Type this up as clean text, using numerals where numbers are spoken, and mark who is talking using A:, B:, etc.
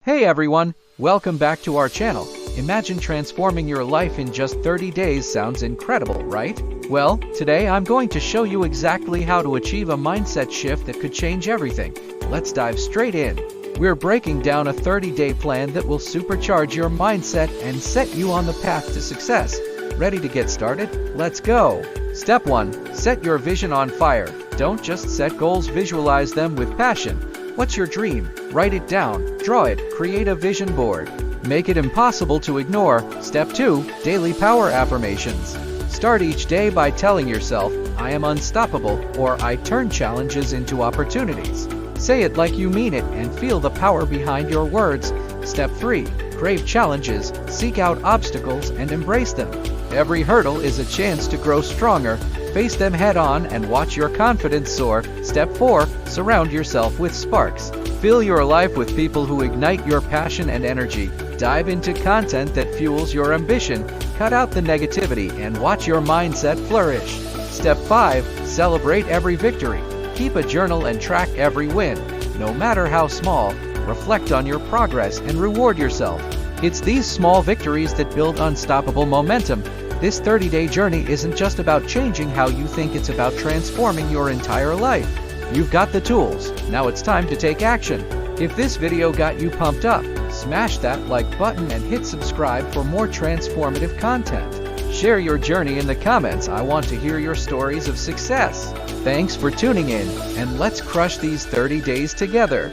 A: Hey everyone, welcome back to our channel. Imagine transforming your life in just 30 days. Sounds incredible, right? Well, today I'm going to show you exactly how to achieve a mindset shift that could change everything. Let's dive straight in. We're breaking down a 30-day plan that will supercharge your mindset and set you on the path to success. Ready to get started? Let's go! Step 1. Set your vision on fire. Don't just set goals, visualize them with passion. What's your dream? Write it down, draw it, create a vision board. Make it impossible to ignore. Step 2. Daily power affirmations. Start each day by telling yourself, I am unstoppable, or I turn challenges into opportunities. Say it like you mean it and feel the power behind your words. Step 3. Crave challenges, seek out obstacles and embrace them. Every hurdle is a chance to grow stronger. Face them head on and watch your confidence soar. Step 4. Surround yourself with sparks. Fill your life with people who ignite your passion and energy. Dive into content that fuels your ambition. Cut out the negativity and watch your mindset flourish. Step 5. Celebrate every victory. Keep a journal and track every win. No matter how small, reflect on your progress and reward yourself. It's these small victories that build unstoppable momentum. This 30-day journey isn't just about changing how you think, it's about transforming your entire life. You've got the tools, now it's time to take action. If this video got you pumped up, smash that like button and hit subscribe for more transformative content. Share your journey in the comments. I want to hear your stories of success. Thanks for tuning in, and let's crush these 30 days together.